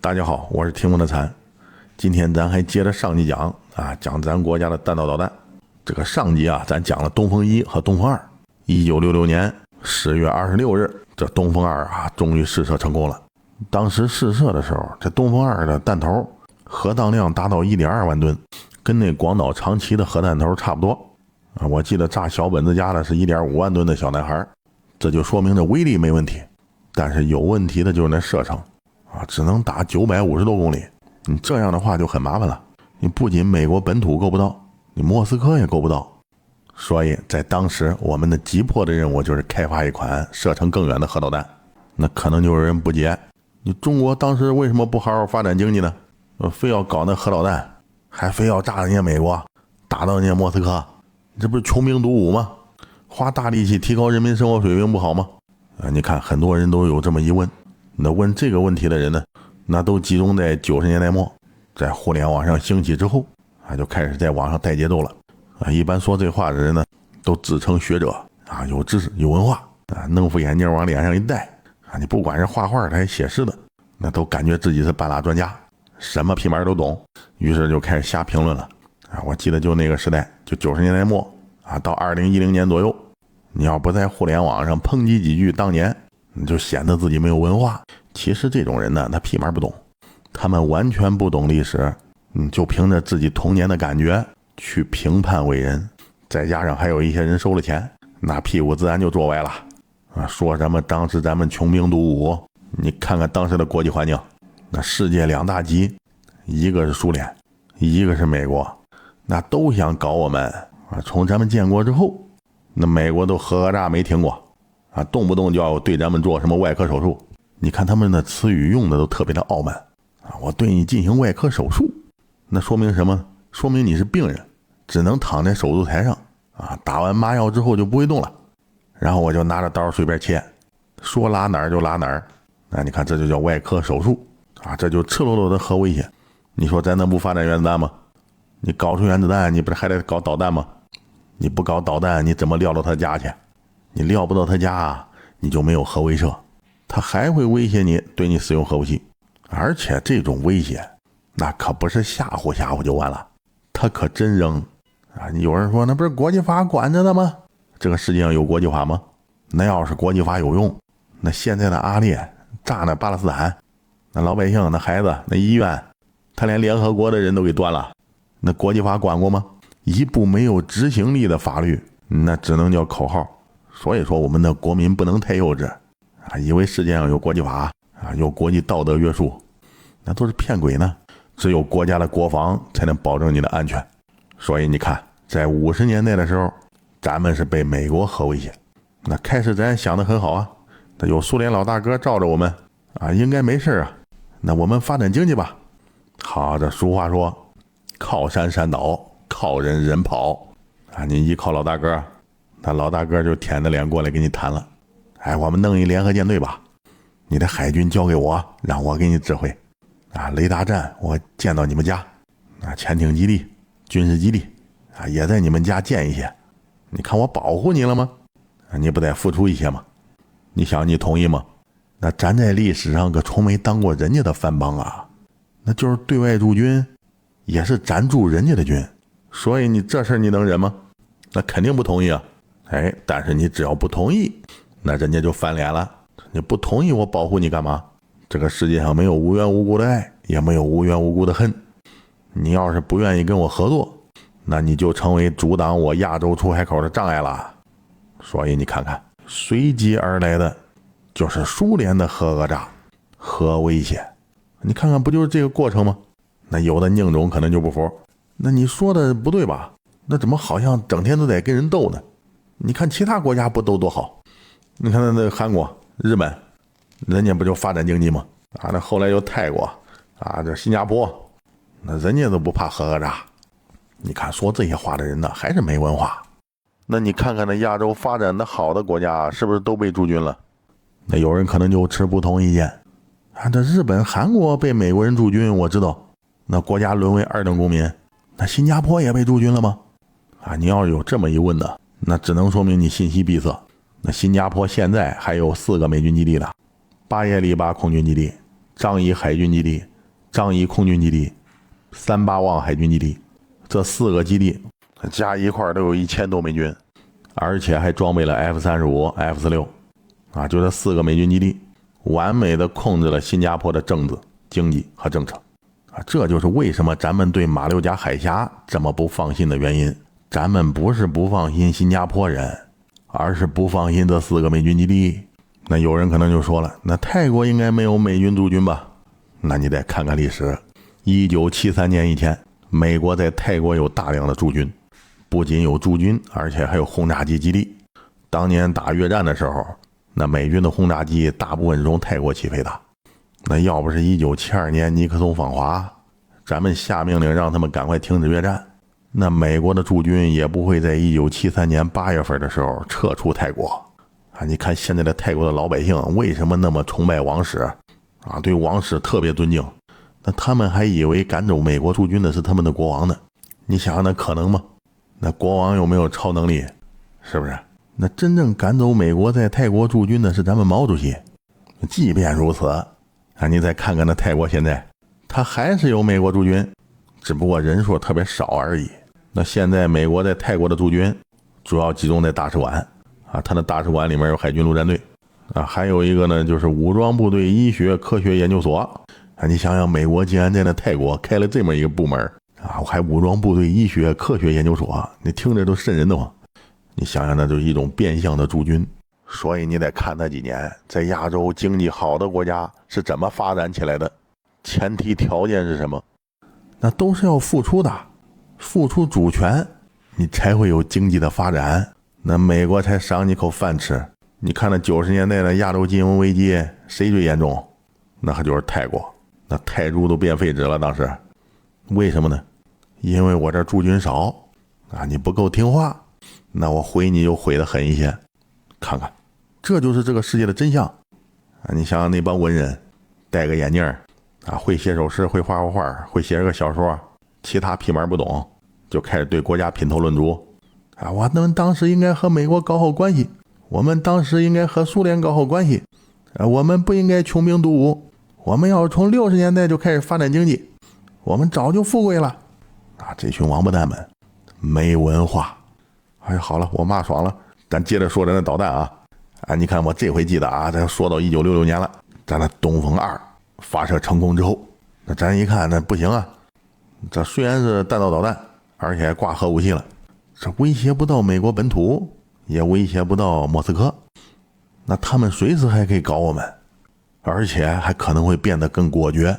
大家好，我是听风的禅。今天咱还接着上集讲讲咱国家的弹道导弹。这个上集咱讲了东风1和东风2。1966年10月26日，这东风2终于试射成功了。当时试射的时候，这东风2的弹头核当量达到 1.2 万吨，跟那广岛长崎的核弹头差不多。我记得炸小本子家的是 1.5 万吨的小男孩，这就说明这威力没问题。但是有问题的就是那射程只能打950多公里。你这样的话就很麻烦了，你不仅美国本土够不到，你莫斯科也够不到。所以在当时我们的急迫的任务就是开发一款射程更远的核导弹。那可能就有人不解，你中国当时为什么不好好发展经济呢？非要搞那核导弹，还非要炸人家美国，打到人家莫斯科，这不是穷兵黩武吗？花大力气提高人民生活水平不好吗？你看很多人都有这么疑问。那问这个问题的人呢，那都集中在90年代末，在互联网上兴起之后就开始在网上带节奏了。一般说这话的人呢，都自称学者有知识有文化弄副眼镜往脸上一戴你不管是画画的还是写诗的，那都感觉自己是半拉专家，什么屁毛都懂，于是就开始瞎评论了。我记得就那个时代，就90年代末到2010年左右，你要不在互联网上抨击几句当年，你就显得自己没有文化。其实这种人呢，他屁毛不懂，他们完全不懂历史，就凭着自己童年的感觉去评判伟人，再加上还有一些人收了钱，那屁股自然就坐歪了说什么当时咱们穷兵黩武，你看看当时的国际环境，那世界两大极，一个是苏联，一个是美国，那都想搞我们从咱们建国之后，那美国都核讹诈没停过动不动就要对咱们做什么外科手术。你看他们的词语用的都特别的傲慢我对你进行外科手术，那说明什么？说明你是病人，只能躺在手术台上打完麻药之后就不会动了，然后我就拿着刀随便切，说拉哪儿就拉哪儿。你看这就叫外科手术这就赤裸裸的核威胁。你说咱能不发展原子弹吗？你搞出原子弹，你不是还得搞导弹吗？你不搞导弹，你怎么撂到他家去？你撂不到他家你就没有核威慑，他还会威胁你，对你使用核武器。而且这种威胁那可不是吓唬吓唬就完了，他可真扔有人说那不是国际法管着的吗？这个世界上有国际法吗？那要是国际法有用，那现在的阿列炸那巴勒斯坦，那老百姓那孩子那医院，他连联合国的人都给端了，那国际法管过吗？一部没有执行力的法律，那只能叫口号。所以说我们的国民不能太幼稚以为世界上有国际法有国际道德约束，那都是骗鬼呢。只有国家的国防才能保证你的安全。所以你看在50年代的时候，咱们是被美国核威胁，那开始咱想得很好那有苏联老大哥罩着我们应该没事那我们发展经济吧。好，这俗话说靠山山倒，靠人人跑你依靠老大哥，那老大哥就舔着脸过来给你谈了，我们弄一联合舰队吧，你的海军交给我，让我给你指挥雷达站我建到你们家潜艇基地军事基地也在你们家建一些，你看我保护你了吗？你不得付出一些吗？你想你同意吗？那咱在历史上可从没当过人家的藩邦那就是对外驻军也是咱驻人家的军，所以你这事你能忍吗？那肯定不同意但是你只要不同意，那人家就翻脸了。你不同意我保护你干嘛？这个世界上没有无缘无故的爱，也没有无缘无故的恨。你要是不愿意跟我合作，那你就成为阻挡我亚洲出海口的障碍了。所以你看看随即而来的就是苏联的核讹诈、核威胁。你看看不就是这个过程吗？那有的宁总可能就不服，那你说的不对吧？那怎么好像整天都在跟人斗呢？你看其他国家不斗多好？你看那韩国、日本，人家不就发展经济吗？那后来有泰国这新加坡，那人家都不怕核讹诈。你看说这些话的人呢，还是没文化。那你看看那亚洲发展的好的国家是不是都被驻军了？那有人可能就持不同意见这日本、韩国被美国人驻军我知道，那国家沦为二等公民。那新加坡也被驻军了吗？你要是有这么一问的，那只能说明你信息闭塞。那新加坡现在还有4个美军基地了：巴耶利巴空军基地、樟宜海军基地、张仪空军基地、3·8望海军基地，这4个基地加一块都有1000多美军，而且还装备了 F-35、F-16啊，就这4个美军基地，完美的控制了新加坡的政治、经济和政策啊，这就是为什么咱们对马六甲海峡这么不放心的原因。咱们不是不放心新加坡人，而是不放心这4个美军基地。那有人可能就说了，那泰国应该没有美军驻军吧？那你得看看历史，1973年以前，美国在泰国有大量的驻军，不仅有驻军，而且还有轰炸机基地。当年打越战的时候，那美军的轰炸机大部分是从泰国起飞的。那要不是1972年尼克松访华，咱们下命令让他们赶快停止越战，那美国的驻军也不会在1973年8月份的时候撤出泰国啊！你看现在的泰国的老百姓为什么那么崇拜王室啊？对王室特别尊敬，那他们还以为赶走美国驻军的是他们的国王呢。你想想那可能吗？那国王有没有超能力？是不是？那真正赶走美国在泰国驻军的是咱们毛主席。即便如此啊，你再看看那泰国现在，他还是有美国驻军，只不过人数特别少而已。那现在美国在泰国的驻军主要集中在大使馆啊，他的大使馆里面有海军陆战队啊，还有一个呢就是武装部队医学科学研究所啊。你想想，美国竟然在那泰国开了这么一个部门啊，还武装部队医学科学研究所，你听着都瘆人的慌。你想想，那就是一种变相的驻军。所以你得看那几年在亚洲经济好的国家是怎么发展起来的，前提条件是什么？那都是要付出的，付出主权，你才会有经济的发展。那美国才赏你口饭吃。你看那90年代的亚洲金融危机谁最严重？那可就是泰国，那泰铢都变废纸了当时。为什么呢？因为我这驻军少啊，你不够听话，那我回你就回得狠一些。看看，这就是这个世界的真相啊！你想想那帮文人，戴个眼镜啊，会写首诗，会画画，会写个小说，其他屁毛不懂，就开始对国家品头论足啊！我们当时应该和美国搞好关系，我们当时应该和苏联搞好关系啊！我们不应该穷兵黩武，我们要从60年代就开始发展经济，我们早就富贵了啊！这群王八蛋们没文化。哎，好了，我骂爽了，咱接着说咱的导弹啊！你看我这回记得啊，咱说到1966年了，咱的东风2发射成功之后，那咱一看那不行啊，这虽然是弹道导弹，而且挂核武器了，这威胁不到美国本土，也威胁不到莫斯科，那他们随时还可以搞我们，而且还可能会变得更果决。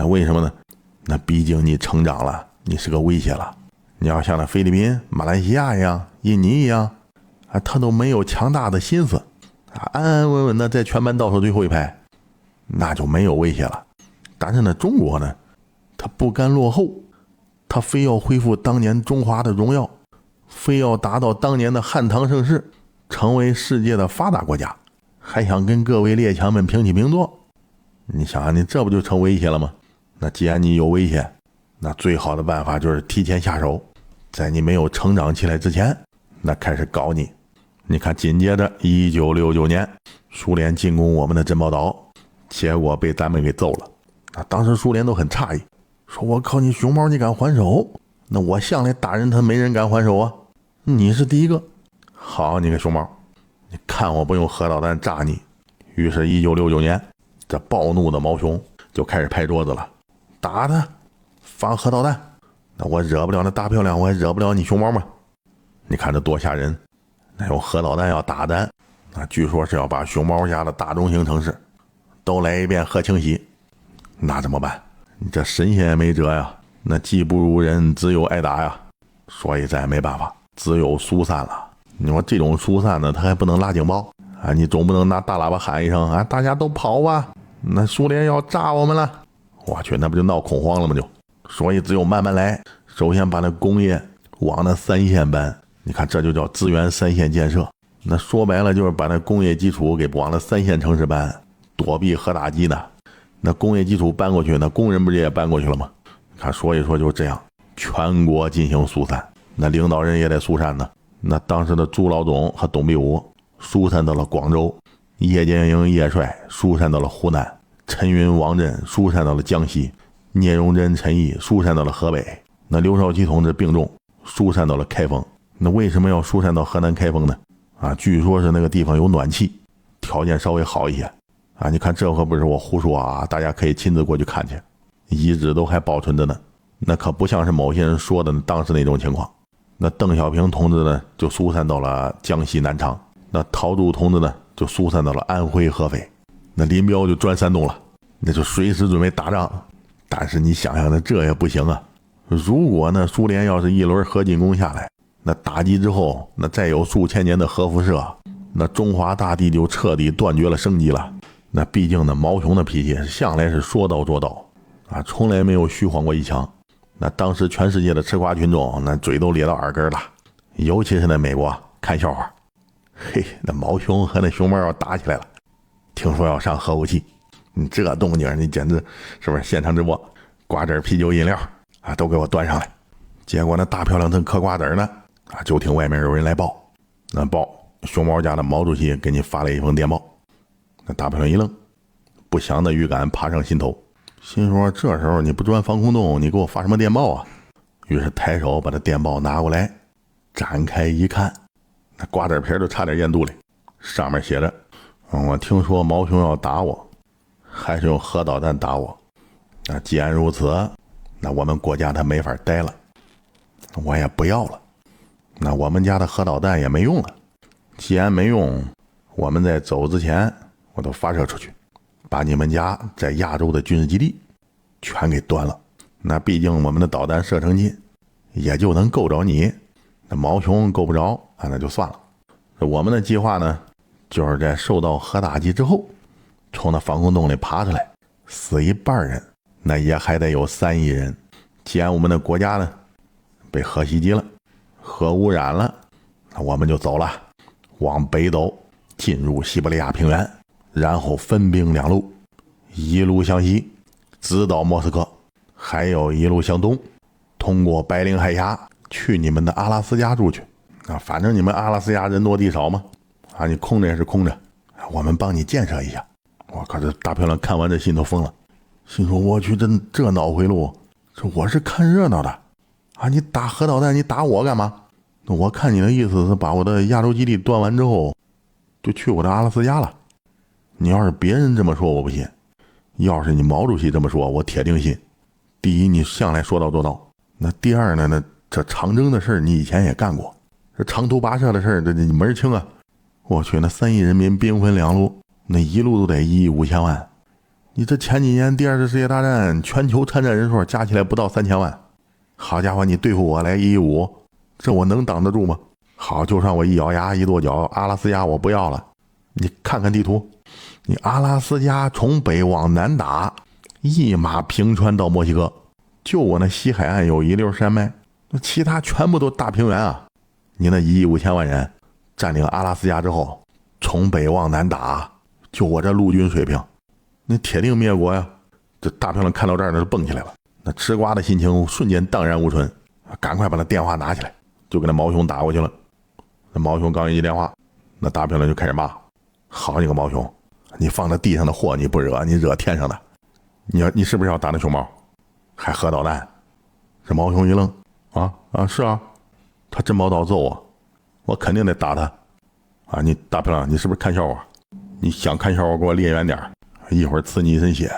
为什么呢？那毕竟你成长了，你是个威胁了。你要像那菲律宾、马来西亚一样，印尼一样啊，他都没有强大的心思啊，安安稳稳的在全班倒数最后一排，那就没有威胁了。但是呢，中国呢，他不甘落后，他非要恢复当年中华的荣耀，非要达到当年的汉唐盛世，成为世界的发达国家，还想跟各位列强们平起平坐。你想想，你这不就成威胁了吗？那既然你有威胁，那最好的办法就是提前下手，在你没有成长起来之前，那开始搞你。你看紧接着1969年苏联进攻我们的珍宝岛，结果被咱们给揍了。当时苏联都很诧异，说我靠，你熊猫你敢还手？那我向来打人他没人敢还手啊，你是第一个。好，你个熊猫，你看我不用核导弹炸你。于是1969年这暴怒的毛熊就开始拍桌子了，打他，放核导弹，那我惹不了那大漂亮，我还惹不了你熊猫吗？你看这多吓人，那有核导弹要打咱，那据说是要把熊猫家的大中型城市都来一遍核清洗，那怎么办？你这神仙也没辙呀，那技不如人，只有挨打呀。所以咱也没办法，只有疏散了。你说这种疏散呢，他还不能拉警报啊，你总不能拿大喇叭喊一声啊，大家都跑吧，那苏联要炸我们了。我去，那不就闹恐慌了吗？所以只有慢慢来，首先把那工业往那3线搬。你看这就叫支援3线建设，那说白了就是把那工业基础给往那3线城市搬，躲避核打击的。那工业基础搬过去，那工人不是也搬过去了吗？看，所以说就是这样，全国进行疏散，那领导人也得疏散呢。那当时的朱老总和董必武疏散到了广州，叶剑英叶帅疏散到了湖南，陈云、王震疏散到了江西，聂荣臻、陈毅疏散到了河北，那刘少奇同志病重，疏散到了开封。那为什么要疏散到河南开封呢？据说是那个地方有暖气，条件稍微好一些。你看这可不是我胡说啊，大家可以亲自过去看去，遗址都还保存着呢。那可不像是某些人说的当时那种情况。那邓小平同志呢，就疏散到了江西南昌；那陶铸同志呢，就疏散到了安徽合肥；那林彪就转山东了，那就随时准备打仗。但是你想想，那这也不行啊！如果呢，苏联要是一轮核进攻下来，那打击之后，那再有数千年的核辐射，那中华大地就彻底断绝了生机了。那毕竟呢，毛雄的脾气向来是说到做到从来没有虚晃过一枪。那当时全世界的吃瓜群众，那嘴都咧到耳根了，尤其是那美国看笑话。嘿，那毛雄和那熊猫要打起来了，听说要上核武器。这动静你简直是不是现场直播？瓜子、啤酒、饮料都给我端上来。结果那大漂亮正嗑瓜子呢就听外面有人来报，那报熊猫家的毛主席给你发了一封电报。那大漂亮一愣，不祥的预感爬上心头，心说这时候你不钻防空洞，你给我发什么电报啊？于是抬手把这电报拿过来，展开一看，那瓜子皮都差点咽肚里。上面写着我听说毛雄要打我，还是用核导弹打我。那既然如此，那我们国家他没法待了，我也不要了。那我们家的核导弹也没用了，既然没用，我们在走之前我都发射出去，把你们家在亚洲的军事基地全给端了。那毕竟我们的导弹射程近，也就能够着你，那毛雄够不着那就算了。我们的计划呢，就是在受到核打击之后，从那防空洞里爬出来，死一半人，那也还得有3亿人。既然我们的国家呢被核袭击了，核污染了，那我们就走了，往北走，进入西伯利亚平原，然后分兵2路，一路向西直到莫斯科，还有一路向东，通过白令海峡去你们的阿拉斯加住去。反正你们阿拉斯加人多地少嘛，你空着也是空着，我们帮你建设一下。我靠，这大漂亮看完这心都疯了，心说我去，这脑回路，这我是看热闹的你打核导弹，你打我干嘛？我看你的意思是把我的亚洲基地端完之后就去我的阿拉斯加了。你要是别人这么说我不信，要是你毛主席这么说我铁定信。第一，你向来说到做到，那第二呢，那这长征的事你以前也干过，这长途跋涉的事这你门儿清啊。我去，那3亿人民兵分2路，那一路都得1亿5千万。你这前几年第2次世界大战全球参战人数加起来不到3000万，好家伙，你对付我来1亿5，这我能挡得住吗？好，就算我一咬牙一跺脚，阿拉斯加我不要了。你看看地图，你阿拉斯加从北往南打，一马平川到墨西哥，就我那西海岸有一溜山脉，那其他全部都大平原啊。你那1亿5千万人占领阿拉斯加之后，从北往南打，就我这陆军水平，那铁定灭国呀。这大漂亮看到这儿呢就蹦起来了，那吃瓜的心情瞬间荡然无存，赶快把那电话拿起来，就给那毛雄打过去了。那毛雄刚一接电话，那大漂亮就开始骂，好你个毛雄，你放在地上的祸你不惹，你惹天上的。你是不是要打那熊猫？还核导弹？这毛雄一愣，是啊，他真把刀揍我肯定得打他你大漂亮，你是不是看笑话？你想看笑话给我离远点，一会儿呲你一身血。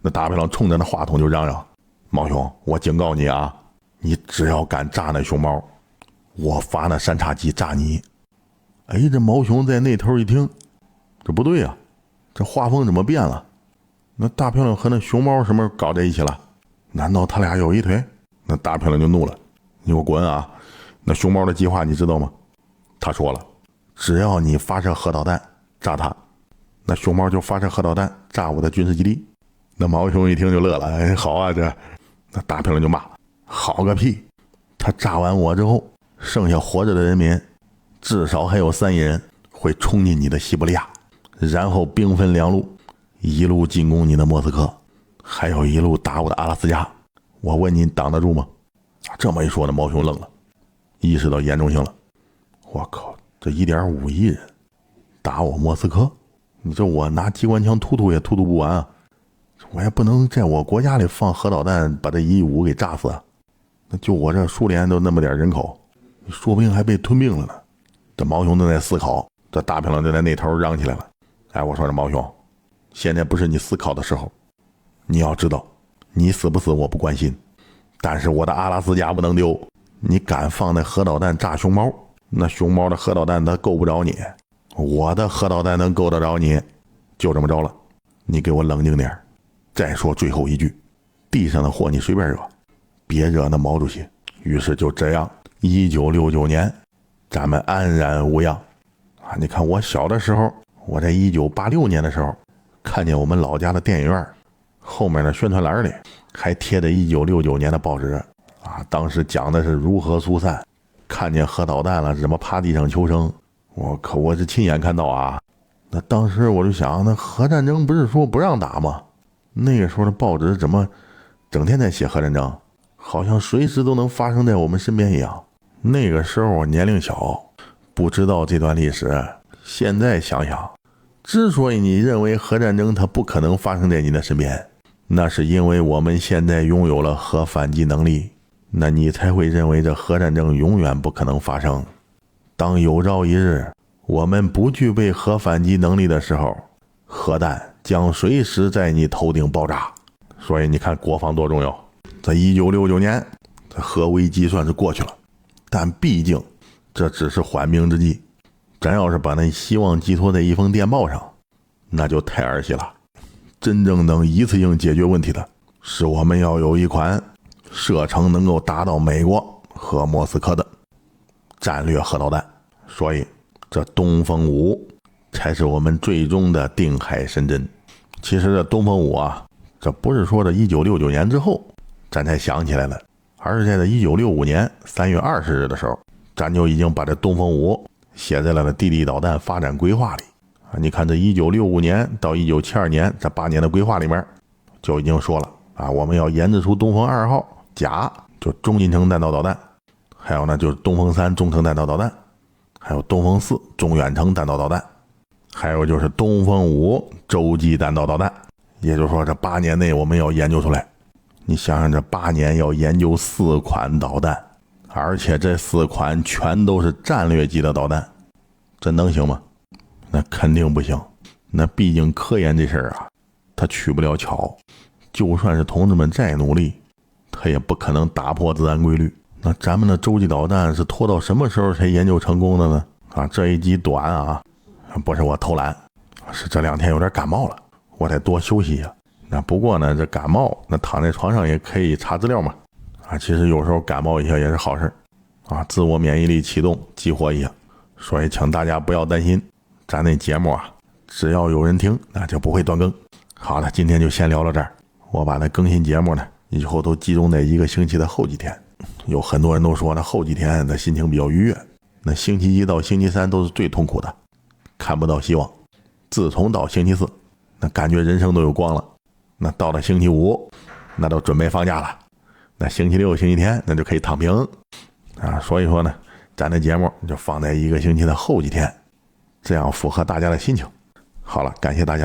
那大漂亮冲着那话筒就嚷嚷，毛雄，我警告你你只要敢炸那熊猫，我发那3叉戟炸你。这毛雄在那头一听，这不对这画风怎么变了？那大漂亮和那熊猫什么搞在一起了？难道他俩有一腿？那大漂亮就怒了，你给我滚那熊猫的计划你知道吗？他说了，只要你发射核导弹炸他，那熊猫就发射核导弹炸我的军事基地。那毛雄一听就乐了，好这。那大漂亮就骂，好个屁，他炸完我之后，剩下活着的人民至少还有3亿人会冲进你的西伯利亚，然后兵分2路，一路进攻你的莫斯科，还有一路打我的阿拉斯加。我问你挡得住吗？这么一说呢，毛雄愣了，意识到严重性了。我靠，这 1.5 亿人打我莫斯科，你这我拿机关枪突突也突突不完我也不能在我国家里放核导弹，把这1亿5给炸死。那就我这苏联都那么点人口，说不定还被吞并了呢。这毛兄正在思考，这大平冷就在那头嚷起来了。哎，我说这毛兄，现在不是你思考的时候。你要知道，你死不死我不关心，但是我的阿拉斯加不能丢。你敢放那核导弹炸熊猫，那熊猫的核导弹它够不着你，我的核导弹能够得着你。就这么着了，你给我冷静点。再说最后一句，地上的火你随便惹，别惹那毛主席。于是就这样，1969年咱们安然无恙啊！你看我小的时候，我在1986年的时候看见我们老家的电影院后面的宣传栏里还贴着1969年的报纸啊，当时讲的是如何疏散，看见核导弹了怎么趴地上求生。我是亲眼看到啊。那当时我就想，那核战争不是说不让打吗？那个时候的报纸怎么整天在写核战争，好像随时都能发生在我们身边一样。那个时候我年龄小，不知道这段历史。现在想想，之所以你认为核战争它不可能发生在你的身边，那是因为我们现在拥有了核反击能力，那你才会认为这核战争永远不可能发生。当有朝一日我们不具备核反击能力的时候，核弹将随时在你头顶爆炸。所以你看国防多重要。在1969年，这核危机算是过去了，但毕竟这只是缓兵之计。咱要是把那希望寄托在一封电报上，那就太儿戏了。真正能一次性解决问题的，是我们要有一款射程能够达到美国和莫斯科的战略核导弹。所以这东风5才是我们最终的定海神针。其实这东风5啊，这不是说这1969年之后咱才想起来了，而是在这1965年3月20日的时候，咱就已经把这东风5写在了这地导弹发展规划里啊。你看这1965年到1972年这8年的规划里面就已经说了啊，我们要研制出东风2号甲，就中近程弹道导弹，还有呢就是东风3中程弹道导弹，还有东风4中远程弹道导弹，还有就是东风5洲际弹道导弹。也就是说这8年内我们要研究出来。你想想这8年要研究4款导弹，而且这4款全都是战略级的导弹，这能行吗？那肯定不行。那毕竟科研这事儿啊，它取不了巧，就算是同志们再努力，它也不可能打破自然规律。那咱们的洲际导弹是拖到什么时候才研究成功的呢？啊，这一集短啊，不是我偷懒，是这2天有点感冒了，我得多休息一下。那不过呢，这感冒那躺在床上也可以查资料嘛。啊，其实有时候感冒一下也是好事啊，自我免疫力启动，激活一下。所以请大家不要担心，咱那节目啊，只要有人听，那就不会断更。好了，今天就先聊到这儿。我把那更新节目呢，以后都集中在1个星期的后几天。有很多人都说那后几天的心情比较愉悦，那星期1到星期3都是最痛苦的，看不到希望。自从到星期4，那感觉人生都有光了。那到了星期5，那都准备放假了。那星期6、星期天那就可以躺平啊。所以说呢，咱的节目就放在1个星期的后几天，这样符合大家的心情。好了，感谢大家的